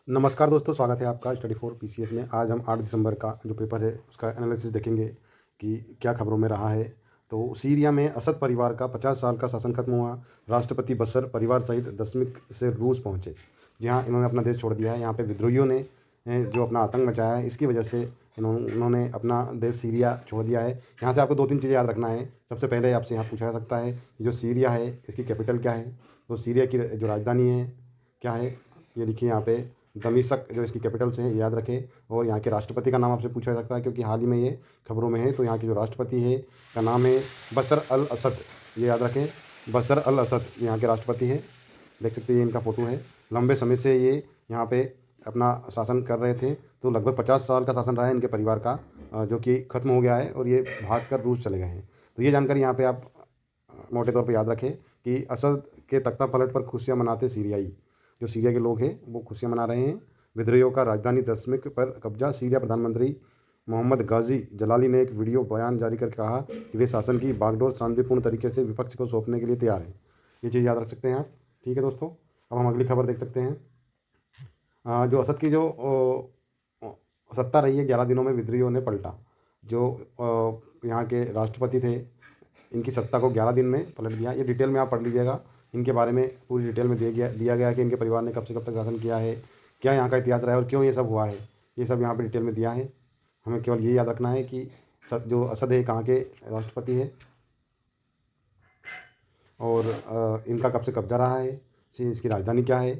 नमस्कार दोस्तों, स्वागत है आपका स्टडी फॉर पीसीएस में। आज हम 8 दिसंबर का जो पेपर है उसका एनालिसिस देखेंगे कि क्या खबरों में रहा है। तो सीरिया में असद परिवार का 50 साल का शासन खत्म हुआ। राष्ट्रपति बशर परिवार सहित दशमिक से रूस पहुंचे। जी हाँ, इन्होंने अपना देश छोड़ दिया है। यहाँ पे विद्रोहियों ने जो अपना आतंक मचाया है, इसकी वजह से इन्होंने अपना देश सीरिया छोड़ दिया है। यहाँ से आपको 2-3 चीज़ें याद रखना है। सबसे पहले आपसे यहाँ पूछा जा सकता है कि जो सीरिया है इसकी कैपिटल क्या है। तो सीरिया की जो राजधानी है क्या है, ये लिखिए यहाँ पे दमिश्क जो इसकी कैपिटल से है, याद रखें। और यहाँ के राष्ट्रपति का नाम आपसे पूछा जा सकता है, क्योंकि हाल ही में ये खबरों में है। तो यहाँ के जो राष्ट्रपति है का नाम है बशर अल असद, ये याद रखें। बशर अल असद यहाँ के राष्ट्रपति हैं। देख सकते हैं, ये इनका फ़ोटो है। लंबे समय से ये यहाँ पे अपना शासन कर रहे थे। तो लगभग 50 साल का शासन रहा है इनके परिवार का, जो कि ख़त्म हो गया है और ये भाग कर रूस चले गए हैं। तो ये जानकारी यहाँ पे आप मोटे तौर पे याद रखें कि असद के तख्ता पलट पर खुशियाँ मनाते सीरियाई, जो सीरिया के लोग हैं वो खुशियाँ मना रहे हैं। विद्रोहियों का राजधानी दमिश्क पर कब्जा। सीरिया प्रधानमंत्री मोहम्मद गाजी जलाली ने एक वीडियो बयान जारी कर कहा कि वे शासन की बागडोर शांतिपूर्ण तरीके से विपक्ष को सौंपने के लिए तैयार हैं। ये चीज़ याद रख सकते हैं आप। ठीक है दोस्तों, अब हम अगली खबर देख सकते हैं। जो असद की जो सत्ता रही है 11 दिनों में विद्रोहियों ने पलटा। जो यहाँ के राष्ट्रपति थे, इनकी सत्ता को 11 दिन में पलट दिया। ये डिटेल में आप पढ़ लीजिएगा। इनके बारे में पूरी डिटेल में दिया गया कि इनके परिवार ने कब से कब तक शासन किया है, क्या यहाँ का इतिहास रहा है और क्यों ये सब हुआ है। ये सब यहाँ पे डिटेल में दिया है। हमें केवल ये याद रखना है कि जो असद है कहाँ के राष्ट्रपति है और इनका कब से कब्जा रहा है, इसकी राजधानी क्या है।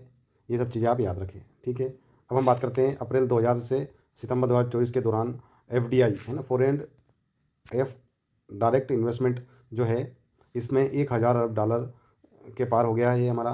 ये सब चीज़ें आप याद रखें। ठीक है, अब हम बात करते हैं अप्रैल 2000 से सितंबर 2024 के दौरान एफडीआई है ना, फॉरेन एफ डायरेक्ट इन्वेस्टमेंट जो है, इसमें 1000 अरब डॉलर के पार हो गया है। ये हमारा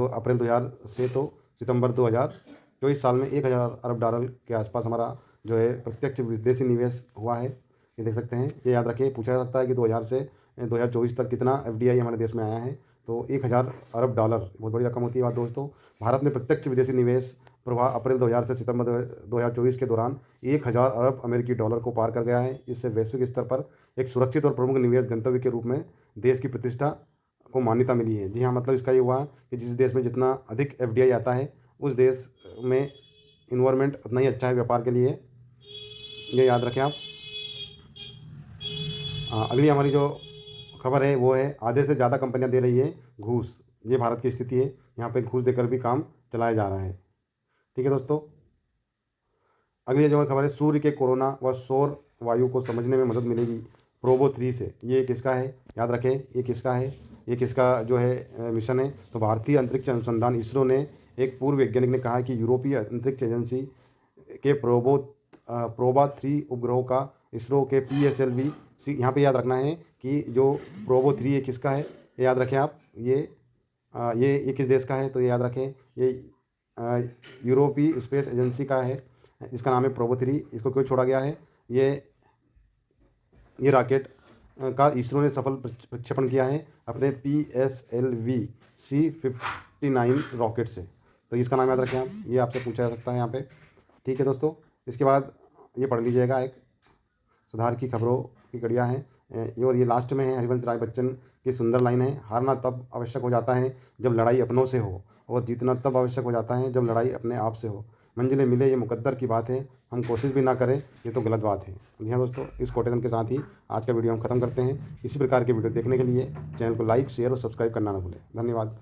अप्रैल 2000 से तो सितंबर 2024 साल में 1000 अरब डॉलर के आसपास हमारा जो है प्रत्यक्ष विदेशी निवेश हुआ है। ये देख सकते हैं। ये याद रखिए, पूछा जा सकता है कि 2000 से 2024 तक कितना एफडीआई हमारे देश में आया है। तो 1000 अरब डॉलर बहुत बड़ी रकम होती है। बात दोस्तों, भारत में प्रत्यक्ष विदेशी निवेश प्रवाह अप्रैल 2000 से सितंबर 2024 के दौरान 1000 अरब अमेरिकी डॉलर को पार कर गया है। इससे वैश्विक स्तर पर एक सुरक्षित और प्रमुख निवेश गंतव्य के रूप में देश की प्रतिष्ठा को मान्यता मिली है। जी हाँ, मतलब इसका ये हुआ कि जिस देश में जितना अधिक एफडीआई आता है उस देश में इन्वायरमेंट उतना ही अच्छा है व्यापार के लिए। ये याद रखें आप। अगली हमारी जो खबर है वो है आधे से ज़्यादा कंपनियां दे रही है घूस। ये भारत की स्थिति है। यहाँ पे घूस देकर भी काम चलाया जा रहा है। ठीक है दोस्तों, अगली जो खबर है, सूर्य के कोरोना व सौर वायु को समझने में मदद मिलेगी प्रोबो 3 से। ये किसका है, याद रखें। ये किसका है, ये किसका जो है मिशन है। तो भारतीय अंतरिक्ष अनुसंधान इसरो ने एक पूर्व वैज्ञानिक ने कहा कि यूरोपीय अंतरिक्ष एजेंसी के प्रोबा 3 उपग्रहों का इसरो के PSLV सी, यहाँ पे याद रखना है कि जो प्रोबो 3 ये किसका है, ये याद रखें आप। ये किस देश का है, तो ये याद रखें। ये यूरोपीय स्पेस एजेंसी का है, जिसका नाम है प्रोबो 3। इसको क्यों छोड़ा गया है, ये रॉकेट का इसरो ने सफल प्रक्षेपण किया है अपने PSLV C59 रॉकेट से। तो इसका नाम याद रखें आप, ये आपसे पूछा जा सकता है यहाँ पे। ठीक है दोस्तों, इसके बाद ये पढ़ लीजिएगा, एक सुधार की खबरों की कड़ियाँ हैं। और ये लास्ट में है, हरिवंश राय बच्चन की सुंदर लाइन है, हारना तब आवश्यक हो जाता है जब लड़ाई अपनों से हो, और जीतना तब आवश्यक हो जाता है जब लड़ाई अपने आप से हो। मंजिलें मिले ये मुकद्दर की बात है, हम कोशिश भी ना करें ये तो गलत बात है। जी हाँ दोस्तों, इस कोटेशन के साथ ही आज का वीडियो हम खत्म करते हैं। इसी प्रकार के वीडियो देखने के लिए चैनल को लाइक, शेयर और सब्सक्राइब करना ना भूलें। धन्यवाद।